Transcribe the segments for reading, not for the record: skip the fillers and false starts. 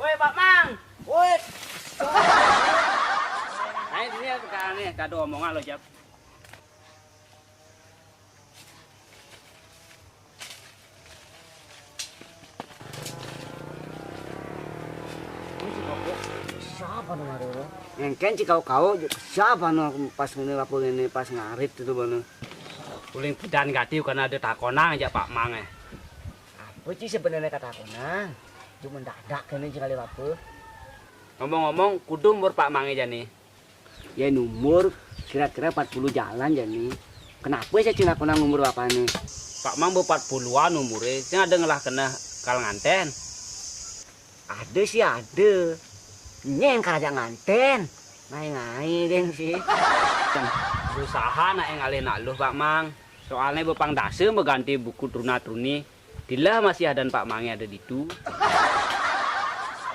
Woi Pak Mang. Woi. Nah ini kado omongan lo Jap. Siapa nu ngaruh? Engken cikau kau siapa nu pas ini pas ngarit itu bana. Uling pedan gatiu karena ada takonang aja Pak Mang. Apa sih sebenarnya kata konang? Cuma dadak kene sekali apa? Ngomong-ngomong kudu umur Pak Mang jani. Ya umur kira-kira 40 jalan jani. Kenapa saya cina konang umur apa nih? Pak Mang 40-an umure, sing ada ngelah kena kal nganten. Ada sih ada. Nyen karaja nganten. Ngai-ngai den sih. Berusaha nak yang alih nak lu Pak Mang. Soalnya bepang dase mengganti buku truna-truni. Dila masih ada Pak Mangnya ada di itu.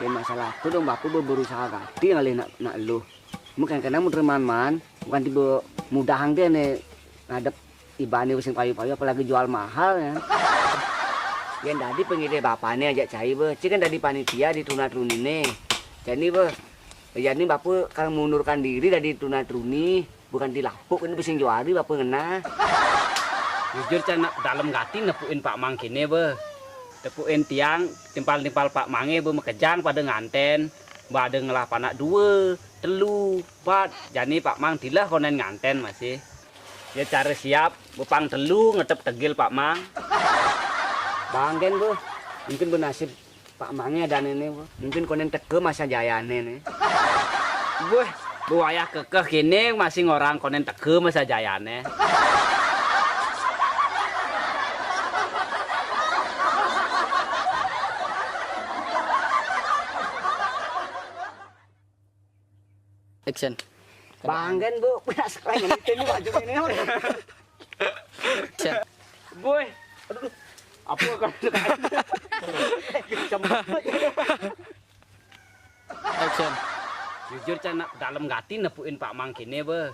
Ya masalah itu dong bapak berusaha ganti ngalih nak lu. Mungkin karena mau teman-teman bukan tiba mudahan dia nih ngadep ibane mesin payu-payu apalagi jual mahal ya. Yang tadi pengide bapaknya ajak cai be, cik kan tadi panitia di truna-truni nih. Jadi be, jadi bapak kan mundurkan diri dari truna-truni, bukan dilapuk ini mesin juari bapak ngena. Jujur cana dalam gati nepuin Pak Mang kini be. Tepuin tiang timpal-timpal Pak Mange be mekejang pada nganten. Bade ngelah panak 2, 3, 4. Jadi Pak Mang dilah konen nganten masih. Ya cara siap bepang 3 ngetep tegil Pak Mang. Banggen bu, mungkin bernasib Pak Mangnya dan ini bu. Mungkin konen teke masa jayane nih. Buh, buaya kekeh kini masih ngorang konen teke masa jayane. Action. Banggen bu, punya sekali ini baju ini. Action. Boy, aduh, apa kan? Action. Jujur cana dalam gati nepuin Pak Mang kini be.